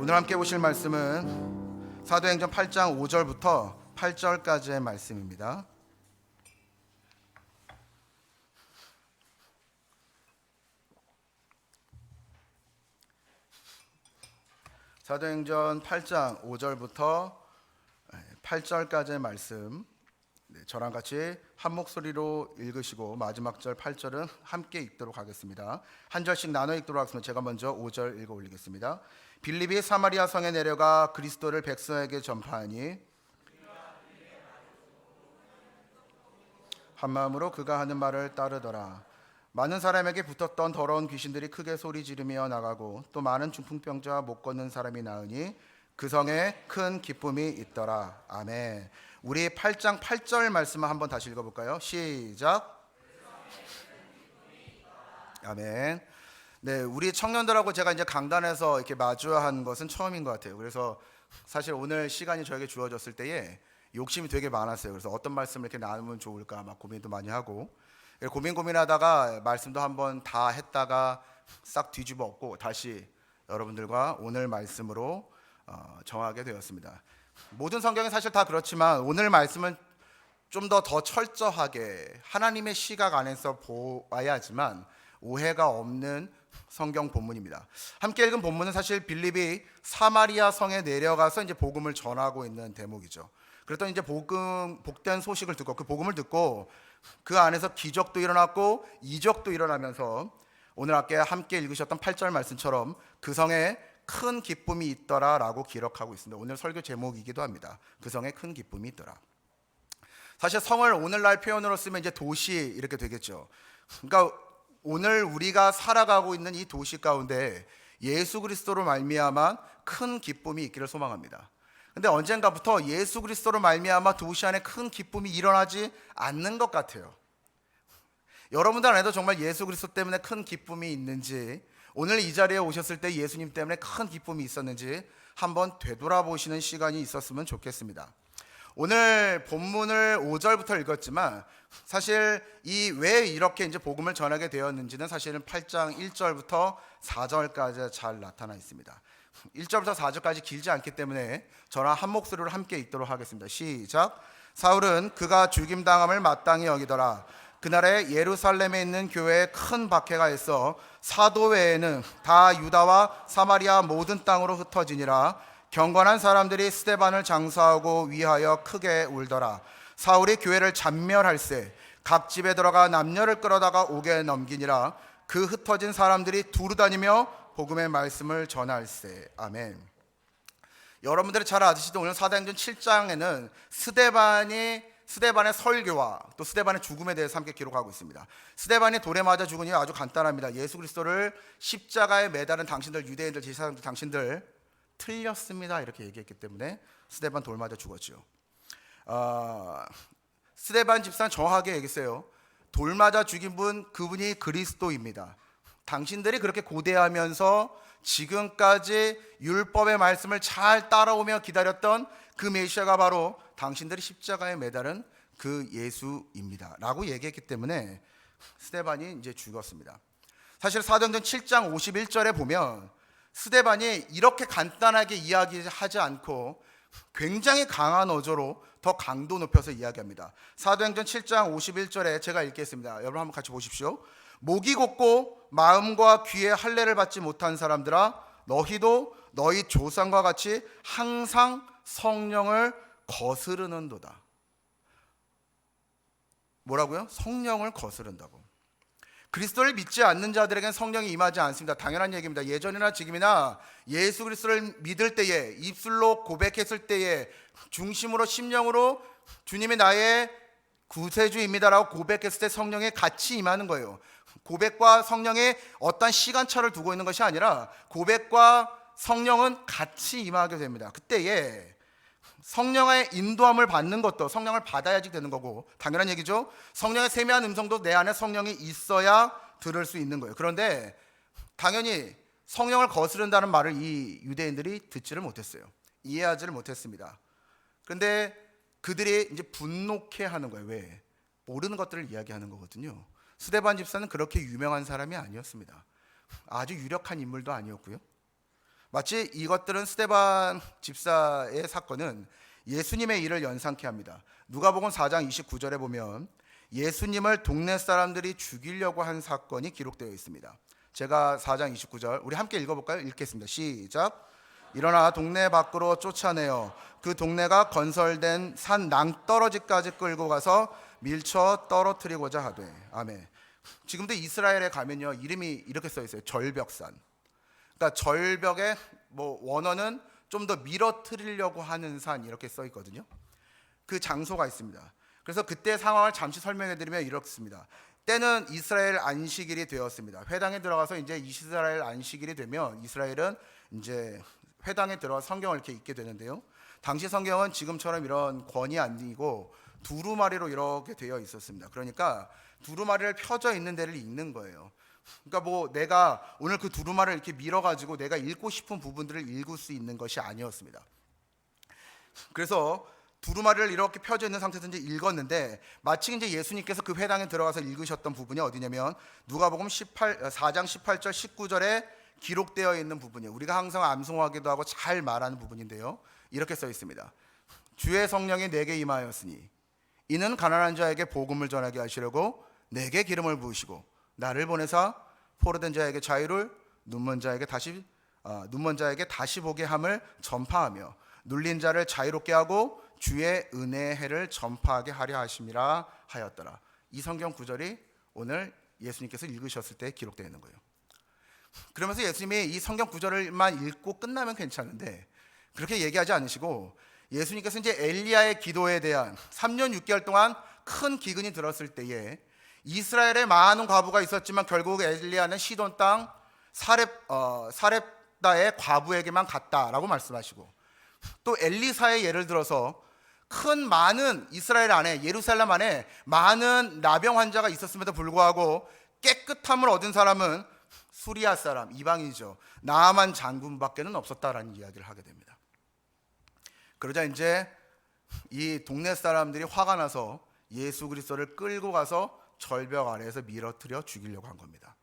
오늘 함께 보실 말씀은 사도행전 8장 5절부터 8절까지의 말씀입니다. 사도행전 8장 5절부터 8절까지의 말씀, 저랑 같이 한 목소리로 읽으시고 마지막 절 8절은 함께 읽도록 하겠습니다. 한 절씩 나눠 읽도록 하겠습니다. 제가 먼저 5절 읽어 올리겠습니다. 빌립이 사마리아 성에 내려가 그리스도를 백성에게 전파하니 한 마음으로 그가 하는 말을 따르더라. 많은 사람에게 붙었던 더러운 귀신들이 크게 소리 지르며 나가고 또 많은 중풍병자와 못 걷는 사람이 나으니 그 성에 큰 기쁨이 있더라. 아멘. 우리 8장 8절 말씀을 한번 다시 읽어볼까요? 시작. 아멘. 네, 우리 청년들하고 제가 이제 강단에서 이렇게 마주한 것은 처음인 것 같아요. 그래서 사실 오늘 시간이 저에게 주어졌을 때에 욕심이 되게 많았어요. 그래서 어떤 말씀을 이렇게 나누면 좋을까 막 고민도 많이 하고 고민하다가 말씀도 한번 다 했다가 싹 뒤집어 엎고 다시 여러분들과 오늘 말씀으로 정하게 되었습니다. 모든 성경이 사실 다 그렇지만 오늘 말씀은 좀 더 철저하게 하나님의 시각 안에서 보아야 하지만 오해가 없는 성경 본문입니다. 함께 읽은 본문은 사실 빌립이 사마리아 성에 내려가서 이제 복음을 전하고 있는 대목이죠. 그랬더니 이제 복된 소식을 듣고 그 복음을 듣고 그 안에서 기적도 일어났고 이적도 일어나면서 오늘 아까 함께 읽으셨던 8절 말씀처럼 그 성에 큰 기쁨이 있더라라고 기록하고 있습니다. 오늘 설교 제목이기도 합니다. 그 성에 큰 기쁨이 있더라. 사실 성을 오늘날 표현으로 쓰면 이제 도시 이렇게 되겠죠. 그러니까 오늘 우리가 살아가고 있는 이 도시 가운데 예수 그리스도로 말미암아 큰 기쁨이 있기를 소망합니다. 근데 언젠가부터 예수 그리스도로 말미암아 도시 안에 큰 기쁨이 일어나지 않는 것 같아요. 여러분들 안에도 정말 예수 그리스도 때문에 큰 기쁨이 있는지, 오늘 이 자리에 오셨을 때 예수님 때문에 큰 기쁨이 있었는지 한번 되돌아보시는 시간이 있었으면 좋겠습니다. 오늘 본문을 5절부터 읽었지만 사실 이 왜 이렇게 이제 복음을 전하게 되었는지는 사실은 8장 1절부터 4절까지 잘 나타나 있습니다. 1절부터 4절까지 길지 않기 때문에 저랑 한 목소리로 함께 읽도록 하겠습니다. 시작. 사울은 그가 죽임당함을 마땅히 여기더라. 그날에 예루살렘에 있는 교회에 큰 박해가 있어 사도 외에는 다 유다와 사마리아 모든 땅으로 흩어지니라. 경건한 사람들이 스데반을 장사하고 위하여 크게 울더라. 사울이 교회를 잔멸할세 각 집에 들어가 남녀를 끌어다가 옥에 넘기니라. 그 흩어진 사람들이 두루 다니며 복음의 말씀을 전할세. 아멘. 여러분들이 잘 아시듯이 오늘 사도행전 7장에는 스데반의 설교와 또 스데반의 죽음에 대해서 함께 기록하고 있습니다. 스데반이 돌에 맞아 죽은 이유 아주 간단합니다. 예수 그리스도를 십자가에 매달은 당신들, 유대인들, 제사장들, 당신들 틀렸습니다 이렇게 얘기했기 때문에 스데반 돌 맞아 죽었죠. 스데반 집사는 정확하게 얘기했어요. 돌 맞아 죽인 분, 그분이 그리스도입니다. 당신들이 그렇게 고대하면서 지금까지 율법의 말씀을 잘 따라오며 기다렸던 그 메시아가 바로 당신들이 십자가에 매달은 그 예수입니다 라고 얘기했기 때문에 스데반이 이제 죽었습니다. 사실 사도행전 7장 51절에 보면 스데반이 이렇게 간단하게 이야기하지 않고 굉장히 강한 어조로 더 강도 높여서 이야기합니다. 사도행전 7장 51절에 제가 읽겠습니다. 여러분 한번 같이 보십시오. 목이 곧고 마음과 귀에 할례를 받지 못한 사람들아, 너희도 너희 조상과 같이 항상 성령을 거스르는도다. 뭐라고요? 성령을 거스른다고. 그리스도를 믿지 않는 자들에게는 성령이 임하지 않습니다. 당연한 얘기입니다. 예전이나 지금이나 예수 그리스도를 믿을 때에, 입술로 고백했을 때에, 중심으로 심령으로 주님이 나의 구세주입니다라고 고백했을 때 성령이 같이 임하는 거예요. 고백과 성령의 어떤 시간차를 두고 있는 것이 아니라 고백과 성령은 같이 임하게 됩니다. 그때에 성령의 인도함을 받는 것도 성령을 받아야지 되는 거고, 당연한 얘기죠. 성령의 세미한 음성도 내 안에 성령이 있어야 들을 수 있는 거예요. 그런데 당연히 성령을 거스른다는 말을 이 유대인들이 듣지를 못했어요. 이해하지를 못했습니다. 그런데 그들이 이제 분노케 하는 거예요. 왜? 모르는 것들을 이야기하는 거거든요. 스데반 집사는 그렇게 유명한 사람이 아니었습니다. 아주 유력한 인물도 아니었고요. 마치 이것들은 스데반 집사의 사건은 예수님의 일을 연상케 합니다. 누가복음 4장 29절에 보면 예수님을 동네 사람들이 죽이려고 한 사건이 기록되어 있습니다. 제가 4장 29절 우리 함께 읽어볼까요? 읽겠습니다. 시작. 일어나 동네 밖으로 쫓아내어 그 동네가 건설된 산 낭떠러지까지 끌고 가서 밀쳐 떨어뜨리고자 하되. 아멘. 지금도 이스라엘에 가면요, 이름이 이렇게 써 있어요. 절벽산. 그러니까 절벽의 원어는 좀 더 밀어뜨리려고 하는 산 이렇게 써 있거든요. 그 장소가 있습니다. 그래서 그때 상황을 잠시 설명해 드리면 이렇습니다. 때는 이스라엘 안식일이 되었습니다. 회당에 들어가서 이제 이스라엘 안식일이 되면 이스라엘은 이제 회당에 들어가 성경을 이렇게 읽게 되는데요. 당시 성경은 지금처럼 이런 권이 아니고 두루마리로 이렇게 되어 있었습니다. 그러니까 두루마리를 펴져 있는 데를 읽는 거예요. 그러니까 내가 오늘 그 두루마리를 이렇게 밀어가지고 내가 읽고 싶은 부분들을 읽을 수 있는 것이 아니었습니다. 그래서 두루마리를 이렇게 펴져 있는 상태에서 이제 읽었는데 마치 이제 예수님께서 그 회당에 들어가서 읽으셨던 부분이 어디냐면 누가복음 4장 18절 19절에 기록되어 있는 부분이에요. 우리가 항상 암송하기도 하고 잘 말하는 부분인데요. 이렇게 써 있습니다. 주의 성령이 내게 임하였으니 이는 가난한 자에게 복음을 전하게 하시려고 내게 기름을 부으시고 나를 보내사 포로된 자에게 자유를 눈먼 자에게 다시 보게 함을 전파하며 눌린 자를 자유롭게 하고 주의 은혜의 해를 전파하게 하려 하심이라 하였더라. 이 성경 구절이 오늘 예수님께서 읽으셨을 때 기록되어 있는 거예요. 그러면서 예수님이 이 성경 구절만 읽고 끝나면 괜찮은데 그렇게 얘기하지 않으시고 예수님께서 이제 엘리야의 기도에 대한 3년 6개월 동안 큰 기근이 들었을 때에 이스라엘에 많은 과부가 있었지만 결국 엘리야는 시돈 땅 사렙다의 과부에게만 갔다라고 말씀하시고 또 엘리사의 예를 들어서 많은 이스라엘 안에 예루살렘 안에 많은 나병 환자가 있었음에도 불구하고 깨끗함을 얻은 사람은 수리아 사람 이방인이죠. 나아만 장군밖에는 없었다라는 이야기를 하게 됩니다. 그러자 이제 이 동네 사람들이 화가 나서 예수 그리스도를 끌고 가서 절벽 아래에서 밀어뜨려 죽이려고 한 겁니다.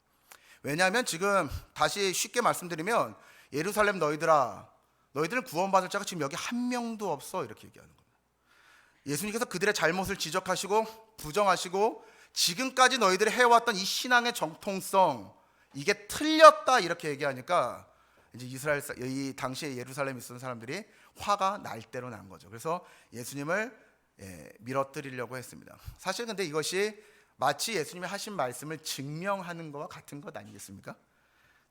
왜냐하면 지금 다시 쉽게 말씀드리면 예루살렘 너희들은 구원받을 자가 지금 여기 한 명도 없어 이렇게 얘기하는 겁니다. 예수님께서 그들의 잘못을 지적하시고 부정하시고 지금까지 너희들이 해왔던 이 신앙의 정통성 이게 틀렸다 이렇게 얘기하니까 이제 이 당시에 예루살렘에 있었던 사람들이 화가 날 대로 난 거죠. 그래서 예수님을 밀어뜨리려고 했습니다. 사실 근데 이것이 마치 예수님이 하신 말씀을 증명하는 것과 같은 것 아니겠습니까?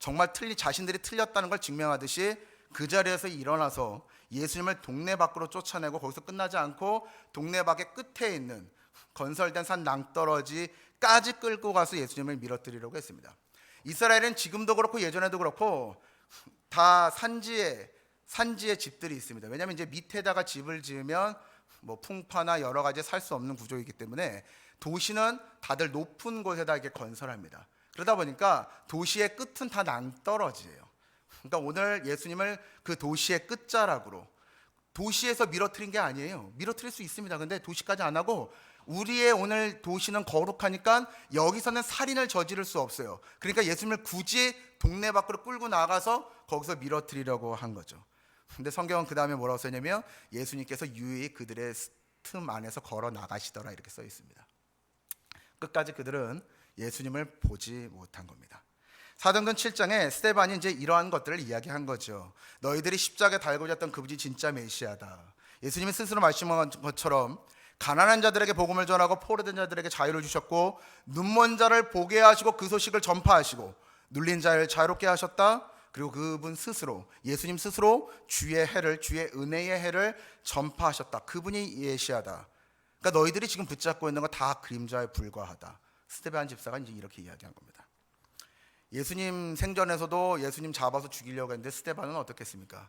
정말 자신들이 틀렸다는 걸 증명하듯이 그 자리에서 일어나서 예수님을 동네 밖으로 쫓아내고 거기서 끝나지 않고 동네 밖의 끝에 있는 건설된 산 낭떠러지까지 끌고 가서 예수님을 밀어뜨리려고 했습니다. 이스라엘은 지금도 그렇고 예전에도 그렇고 다 산지에 집들이 있습니다. 왜냐하면 이제 밑에다가 집을 지으면 풍파나 여러 가지 살 수 없는 구조이기 때문에 도시는 다들 높은 곳에다 이렇게 건설합니다. 그러다 보니까 도시의 끝은 다 낭떠러지예요. 그러니까 오늘 예수님을 그 도시의 끝자락으로 도시에서 밀어뜨린 게 아니에요. 밀어뜨릴 수 있습니다. 근데 도시까지 안 하고 우리의 오늘 도시는 거룩하니까 여기서는 살인을 저지를 수 없어요. 그러니까 예수님을 굳이 동네 밖으로 끌고 나가서 거기서 밀어뜨리려고 한 거죠. 근데 성경은 그 다음에 뭐라고 써냐면 예수님께서 유유히 그들의 틈 안에서 걸어 나가시더라 이렇게 써 있습니다. 끝까지 그들은 예수님을 보지 못한 겁니다. 사도행전 7장에 스데반이 이제 이러한 것들을 이야기한 거죠. 너희들이 십자가에 달고자 했던 그분이 진짜 메시아다. 예수님이 스스로 말씀한 것처럼 가난한 자들에게 복음을 전하고 포로된 자들에게 자유를 주셨고 눈먼 자를 보게 하시고 그 소식을 전파하시고 눌린 자를 자유롭게 하셨다. 그리고 그분 스스로 예수님 스스로 주의 은혜의 해를 전파하셨다. 그분이 메시아다. 그러니까 너희들이 지금 붙잡고 있는 거 다 그림자에 불과하다. 스데반 집사가 이제 이렇게 이야기한 겁니다. 예수님 생전에서도 예수님 잡아서 죽이려고 했는데 스데반은 어떻겠습니까?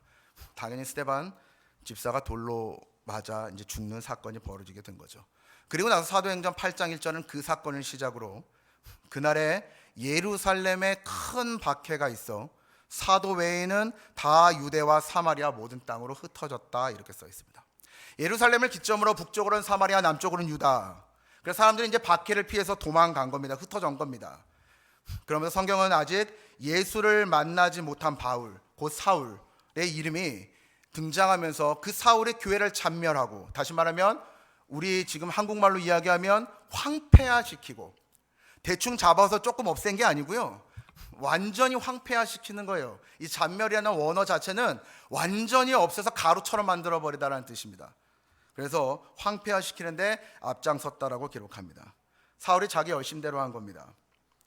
당연히 스데반 집사가 돌로 맞아 이제 죽는 사건이 벌어지게 된 거죠. 그리고 나서 사도행전 8장 1절은 그 사건을 시작으로 그날에 예루살렘에 큰 박해가 있어 사도 외에는 다 유대와 사마리아 모든 땅으로 흩어졌다 이렇게 써 있습니다. 예루살렘을 기점으로 북쪽으로는 사마리아, 남쪽으로는 유다. 그래서 사람들이 이제 박해를 피해서 도망간 겁니다. 흩어진 겁니다. 그러면서 성경은 아직 예수를 만나지 못한 바울, 곧 사울의 이름이 등장하면서 그 사울의 교회를 잔멸하고, 다시 말하면 우리 지금 한국말로 이야기하면 황폐화시키고, 대충 잡아서 조금 없앤 게 아니고요, 완전히 황폐화시키는 거예요. 이 잔멸이라는 원어 자체는 완전히 없애서 가루처럼 만들어 버리다라는 뜻입니다. 그래서 황폐화시키는데 앞장섰다라고 기록합니다. 사울이 자기 열심대로 한 겁니다.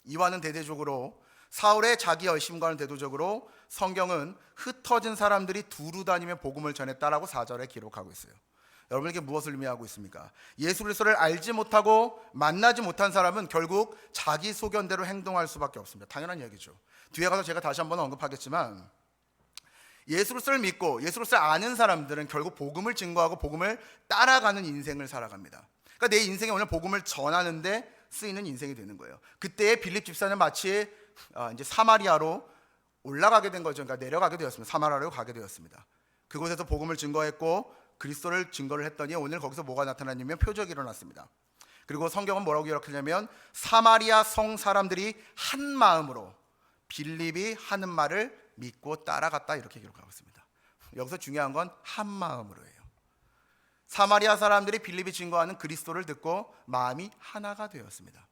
이와는 대대적으로, 사울의 자기 열심과는 대조적으로 성경은 흩어진 사람들이 두루 다니며 복음을 전했다라고 4절에 기록하고 있어요. 여러분에게 무엇을 의미하고 있습니까? 예수 그리스도를 알지 못하고 만나지 못한 사람은 결국 자기 소견대로 행동할 수밖에 없습니다. 당연한 얘기죠. 뒤에 가서 제가 다시 한번 언급하겠지만, 예수 그리스도를 믿고 예수 그리스도를 아는 사람들은 결국 복음을 증거하고 복음을 따라가는 인생을 살아갑니다. 그러니까 내 인생에 오늘 복음을 전하는데 쓰이는 인생이 되는 거예요. 그때의 빌립 집사는 마치 이제 사마리아로 올라가게 된 거죠. 그러니까 내려가게 되었습니다. 사마리아로 가게 되었습니다. 그곳에서 복음을 증거했고 그리스도를 증거를 했더니 오늘 거기서 뭐가 나타났냐면 표적이 일어났습니다. 그리고 성경은 뭐라고 기록하냐면 사마리아 성 사람들이 한 마음으로 빌립이 하는 말을 믿고 따라갔다, 이렇게 기록하고 있습니다. 여기서 중요한 건 한 마음으로예요. 사마리아 사람들이 빌립이 증거하는 그리스도를 듣고 마음이 하나가 되었습니다.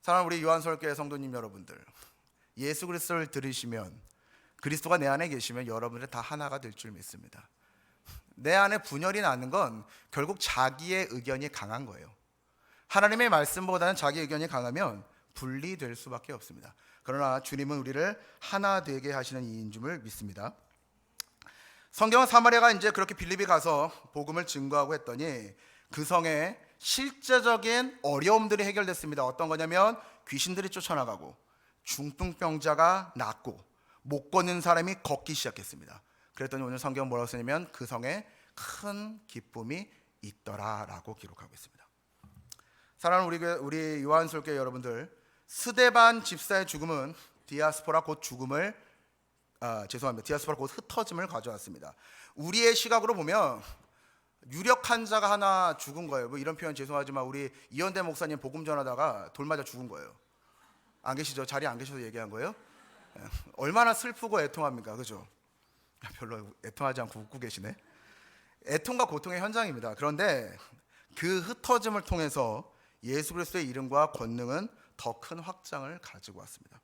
사랑하는 우리 요한서울교회 성도님 여러분들, 예수 그리스도를 들으시면, 그리스도가 내 안에 계시면 여러분들 다 하나가 될 줄 믿습니다. 내 안에 분열이 나는 건 결국 자기의 의견이 강한 거예요. 하나님의 말씀보다는 자기 의견이 강하면 분리될 수밖에 없습니다. 그러나 주님은 우리를 하나 되게 하시는 이인 줄 믿습니다. 성경은 사마리아가 이제 그렇게 빌립이 가서 복음을 증거하고 했더니 그 성에 실제적인 어려움들이 해결됐습니다. 어떤 거냐면 귀신들이 쫓아나가고 중풍병자가 낫고 못 걷는 사람이 걷기 시작했습니다. 그랬더니 오늘 성경은 뭐라고 쓰냐면 그 성에 큰 기쁨이 있더라라고 기록하고 있습니다. 사랑하는 우리 요한솔교 여러분들, 스데반 집사의 죽음은 디아스포라 곧 죽음을 디아스포라 곧 흩어짐을 가져왔습니다. 우리의 시각으로 보면 유력한 자가 하나 죽은 거예요. 뭐 이런 표현 죄송하지만 우리 이현대 목사님 복음 전하다가 돌 맞아 죽은 거예요. 안 계시죠? 자리에 안 계셔서 얘기한 거예요. 얼마나 슬프고 애통합니까? 그죠? 별로 애통하지 않고 웃고 계시네. 애통과 고통의 현장입니다. 그런데 그 흩어짐을 통해서 예수 그리스도의 이름과 권능은 더 큰 확장을 가지고 왔습니다.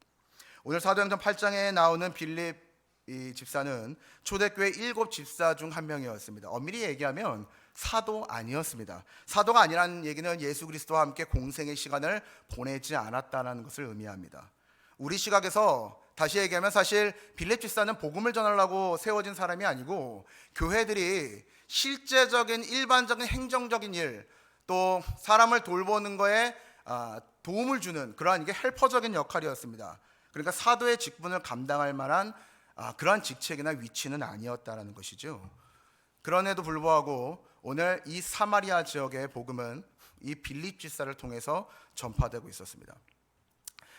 오늘 사도행전 8장에 나오는 빌립 이 집사는 초대교회 7 집사 중 한 명이었습니다. 엄밀히 얘기하면 사도 아니었습니다. 사도가 아니라는 얘기는 예수 그리스도와 함께 공생의 시간을 보내지 않았다는 것을 의미합니다. 우리 시각에서 다시 얘기하면 사실 빌립 집사는 복음을 전하려고 세워진 사람이 아니고 교회들이 실제적인 일반적인 행정적인 일, 또 사람을 돌보는 거에 도움을 주는 그러한 이게 헬퍼적인 역할이었습니다. 그러니까 사도의 직분을 감당할 만한 그러한 직책이나 위치는 아니었다라는 것이죠. 그런에도 불구하고 오늘 이 사마리아 지역의 복음은 이 빌립 집사를 통해서 전파되고 있었습니다.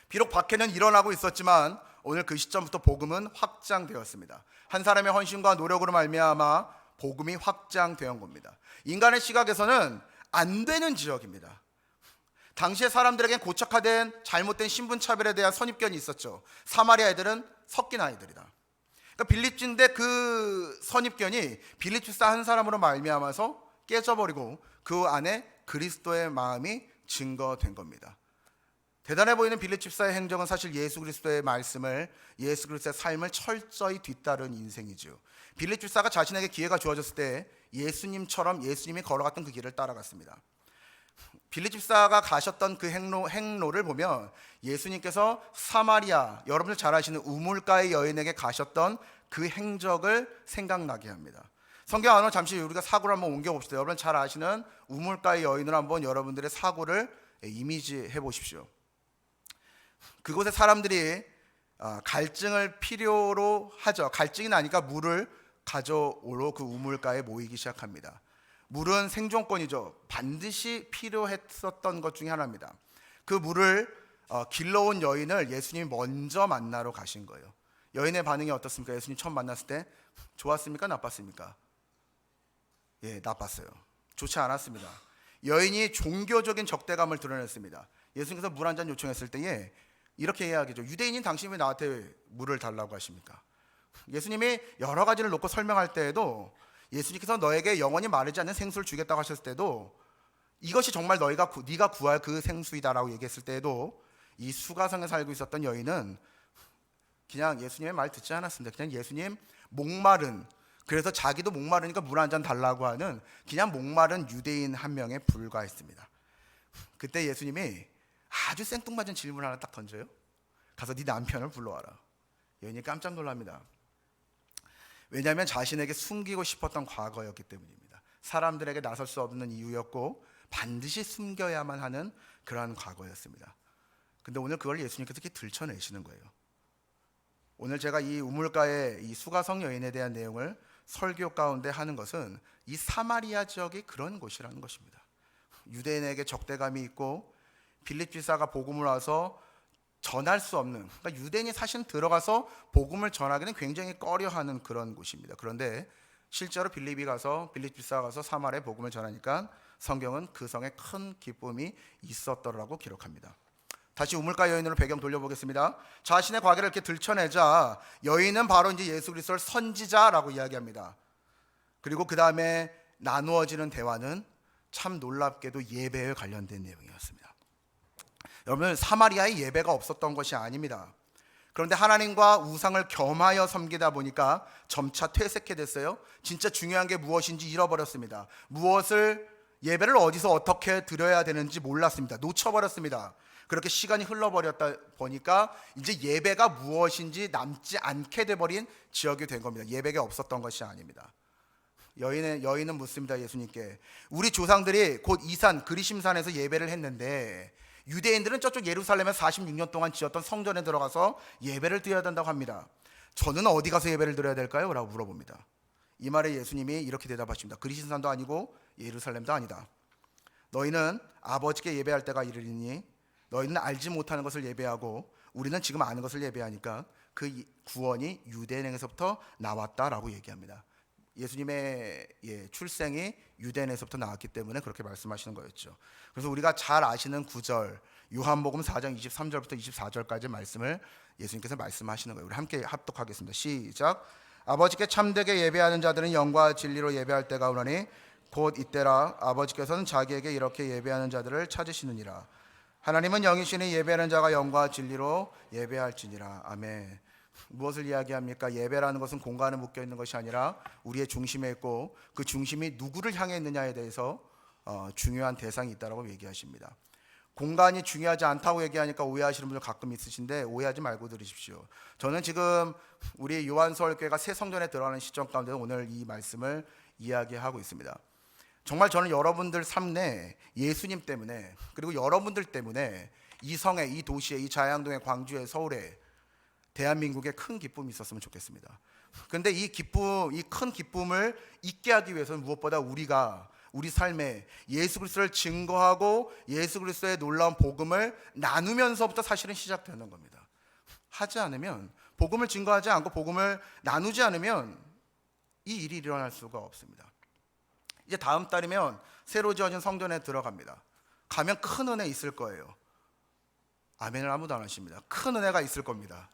비록 박해는 일어나고 있었지만 오늘 그 시점부터 복음은 확장되었습니다. 한 사람의 헌신과 노력으로 말미암아 복음이 확장된 겁니다. 인간의 시각에서는 안 되는 지역입니다. 당시의 사람들에겐 고착화된 잘못된 신분차별에 대한 선입견이 있었죠. 사마리아 애들은 섞인 아이들이다. 그러니까 빌립진데 그 선입견이 빌립 집사 한 사람으로 말미암아서 깨져버리고 그 안에 그리스도의 마음이 증거된 겁니다. 대단해 보이는 빌립 집사의 행정은 사실 예수 그리스도의 말씀을, 예수 그리스도의 삶을 철저히 뒤따른 인생이죠. 빌립 집사가 자신에게 기회가 주어졌을 때 예수님처럼 예수님이 걸어갔던 그 길을 따라갔습니다. 빌립 집사가 가셨던 그 행로를 보면 예수님께서 사마리아, 여러분들 잘 아시는 우물가의 여인에게 가셨던 그 행적을 생각나게 합니다. 성경 안으로 잠시 우리가 사고를 한번 옮겨봅시다. 여러분 잘 아시는 우물가의 여인을 한번 여러분들의 사고를 이미지해 보십시오. 그곳에 사람들이 갈증을 필요로 하죠. 갈증이 나니까 물을 가져오러 그 우물가에 모이기 시작합니다. 물은 생존권이죠. 반드시 필요했었던 것 중에 하나입니다. 그 물을 길러온 여인을 예수님이 먼저 만나러 가신 거예요. 여인의 반응이 어떻습니까? 예수님 처음 만났을 때 좋았습니까? 나빴습니까? 예, 나빴어요. 좋지 않았습니다. 여인이 종교적인 적대감을 드러냈습니다. 예수님께서 물 한 잔 요청했을 때에 이렇게 이야기죠. 유대인인 당신이 왜 나한테 물을 달라고 하십니까? 예수님이 여러 가지를 놓고 설명할 때에도 예수님께서 너에게 영원히 마르지 않는 생수를 주겠다고 하셨을 때도 이것이 정말 네가 구할 그 생수이다라고 얘기했을 때에도 이 수가성에 살고 있었던 여인은 그냥 예수님의 말 듣지 않았습니다. 그냥 예수님 목마른, 그래서 자기도 목마르니까 물 한 잔 달라고 하는 그냥 목마른 유대인 한 명에 불과했습니다. 그때 예수님이 아주 생뚱맞은 질문을 하나 딱 던져요. 가서 네 남편을 불러와라. 여인이 깜짝 놀랍니다. 왜냐하면 자신에게 숨기고 싶었던 과거였기 때문입니다. 사람들에게 나설 수 없는 이유였고 반드시 숨겨야만 하는 그러한 과거였습니다. 근데 오늘 그걸 예수님께서 이렇게 들춰내시는 거예요. 오늘 제가 이 우물가의 이 수가성 여인에 대한 내용을 설교 가운데 하는 것은 이 사마리아 지역이 그런 곳이라는 것입니다. 유대인에게 적대감이 있고 빌립 지사가 복음을 와서 전할 수 없는, 그러니까 유대인이 사실 들어가서 복음을 전하기는 굉장히 꺼려하는 그런 곳입니다. 그런데 실제로 빌립 지사가 가서 사마리아에 복음을 전하니까 성경은 그 성에 큰 기쁨이 있었더라고 기록합니다. 다시 우물가 여인으로 배경 돌려보겠습니다. 자신의 과거를 이렇게 들춰내자 여인은 바로 이제 예수 그리스도를 선지자라고 이야기합니다. 그리고 그 다음에 나누어지는 대화는 참 놀랍게도 예배에 관련된 내용이었습니다. 여러분, 사마리아에 예배가 없었던 것이 아닙니다. 그런데 하나님과 우상을 겸하여 섬기다 보니까 점차 퇴색해 됐어요. 진짜 중요한 게 무엇인지 잃어버렸습니다. 예배를 어디서 어떻게 드려야 되는지 몰랐습니다. 놓쳐버렸습니다. 그렇게 시간이 흘러버렸다 보니까 이제 예배가 무엇인지 남지 않게 돼버린 지역이 된 겁니다. 예배가 없었던 것이 아닙니다. 여인은 묻습니다. 예수님께, 우리 조상들이 곧 이산 그리심산에서 예배를 했는데 유대인들은 저쪽 예루살렘에 46년 동안 지었던 성전에 들어가서 예배를 드려야 된다고 합니다. 저는 어디 가서 예배를 드려야 될까요? 라고 물어봅니다. 이 말에 예수님이 이렇게 대답하십니다. 그리심산도 아니고 예루살렘도 아니다. 너희는 아버지께 예배할 때가 이르리니 너희는 알지 못하는 것을 예배하고 우리는 지금 아는 것을 예배하니까 그 구원이 유대인에게서부터 나왔다라고 얘기합니다. 예수님의 출생이 유대인에서부터 나왔기 때문에 그렇게 말씀하시는 거였죠. 그래서 우리가 잘 아시는 구절, 요한복음 4장 23절부터 24절까지 말씀을 예수님께서 말씀하시는 거예요. 우리 함께 합독하겠습니다. 시작. 아버지께 참되게 예배하는 자들은 영과 진리로 예배할 때가 오나니 곧 이때라. 아버지께서는 자기에게 이렇게 예배하는 자들을 찾으시느니라. 하나님은 영이시니 예배하는 자가 영과 진리로 예배할지니라. 아멘. 무엇을 이야기합니까? 예배라는 것은 공간에 묶여 있는 것이 아니라 우리의 중심에 있고 그 중심이 누구를 향해 있느냐에 대해서 중요한 대상이 있다고 얘기하십니다. 공간이 중요하지 않다고 얘기하니까 오해하시는 분들 가끔 있으신데 오해하지 말고 들으십시오. 저는 지금 우리 요한서울교회가 새 성전에 들어가는 시점 가운데 오늘 이 말씀을 이야기하고 있습니다. 정말 저는 여러분들 삶 내 예수님 때문에, 그리고 여러분들 때문에 이 성에, 이 도시에, 이 자양동에, 광주에, 서울에, 대한민국에 큰 기쁨이 있었으면 좋겠습니다. 그런데 이 큰 기쁨을 잊게 하기 위해서는 무엇보다 우리 삶에 예수 그리스도를 증거하고 예수 그리스도의 놀라운 복음을 나누면서부터 사실은 시작되는 겁니다. 하지 않으면, 복음을 증거하지 않고 복음을 나누지 않으면 이 일이 일어날 수가 없습니다. 이제 다음 달이면 새로 지어진 성전에 들어갑니다. 가면 큰 은혜 있을 거예요. 아멘을 아무도 안 하십니다. 큰 은혜가 있을 겁니다.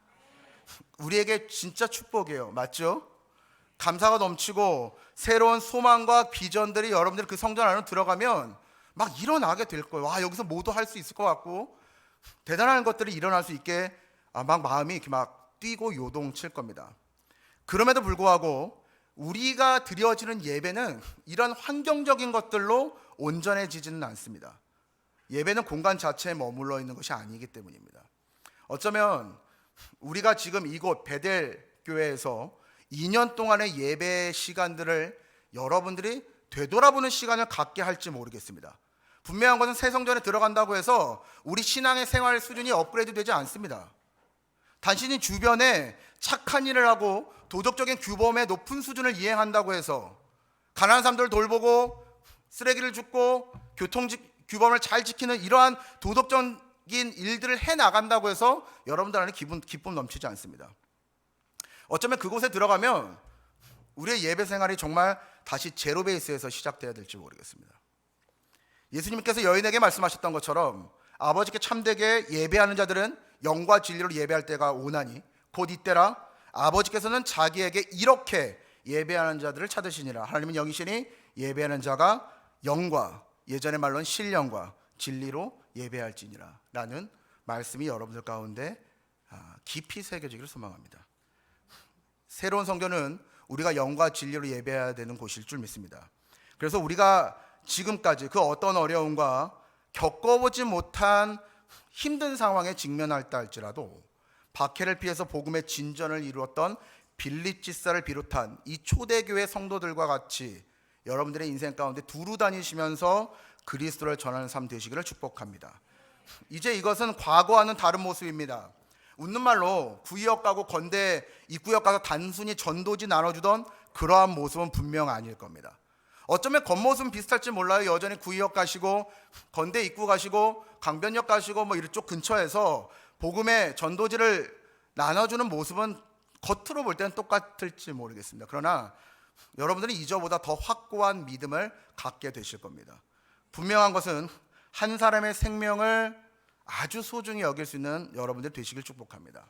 우리에게 진짜 축복이에요. 맞죠? 감사가 넘치고 새로운 소망과 비전들이 여러분들이 그 성전 안으로 들어가면 막 일어나게 될 거예요. 와, 여기서 모두 할 수 있을 것 같고 대단한 것들이 일어날 수 있게 막 마음이 이렇게 막 뛰고 요동칠 겁니다. 그럼에도 불구하고 우리가 드려지는 예배는 이런 환경적인 것들로 온전해지지는 않습니다. 예배는 공간 자체에 머물러 있는 것이 아니기 때문입니다. 어쩌면 우리가 지금 이곳 베델 교회에서 2년 동안의 예배 시간들을 여러분들이 되돌아보는 시간을 갖게 할지 모르겠습니다. 분명한 것은 새 성전에 들어간다고 해서 우리 신앙의 생활 수준이 업그레이드 되지 않습니다. 단순히 주변에 착한 일을 하고 도덕적인 규범의 높은 수준을 이행한다고 해서 가난한 사람들을 돌보고 쓰레기를 줍고 교통 규범을 잘 지키는 이러한 도덕적인 일들을 해나간다고 해서 여러분들 안에 기쁨 넘치지 않습니다. 어쩌면 그곳에 들어가면 우리의 예배 생활이 정말 다시 제로 베이스에서 시작돼야 될지 모르겠습니다. 예수님께서 여인에게 말씀하셨던 것처럼 아버지께 참되게 예배하는 자들은 영과 진리로 예배할 때가 오나니 곧 이때라. 아버지께서는 자기에게 이렇게 예배하는 자들을 찾으시니라. 하나님은 영이시니 예배하는 자가 영과, 예전의 말로는 신령과 진리로 예배할지니라 라는 말씀이 여러분들 가운데 깊이 새겨지기를 소망합니다. 새로운 성전은 우리가 영과 진리로 예배해야 되는 곳일 줄 믿습니다. 그래서 우리가 지금까지 그 어떤 어려움과 겪어보지 못한 힘든 상황에 직면할다 할지라도 박해를 피해서 복음의 진전을 이루었던 빌립지사를 비롯한 이 초대교회 성도들과 같이 여러분들의 인생 가운데 두루 다니시면서 그리스도를 전하는 삶 되시기를 축복합니다. 이제 이것은 과거와는 다른 모습입니다. 웃는 말로 구역 가고 건대 입구역 가서 단순히 전도지 나눠주던 그러한 모습은 분명 아닐 겁니다. 어쩌면 겉모습은 비슷할지 몰라요. 여전히 구역 가시고 건대 입구 가시고 강변역 가시고 뭐 이쪽 근처에서 복음의 전도지를 나눠주는 모습은 겉으로 볼 때는 똑같을지 모르겠습니다. 그러나 여러분들은 이저보다 더 확고한 믿음을 갖게 되실 겁니다. 분명한 것은 한 사람의 생명을 아주 소중히 여길 수 있는 여러분들 되시길 축복합니다.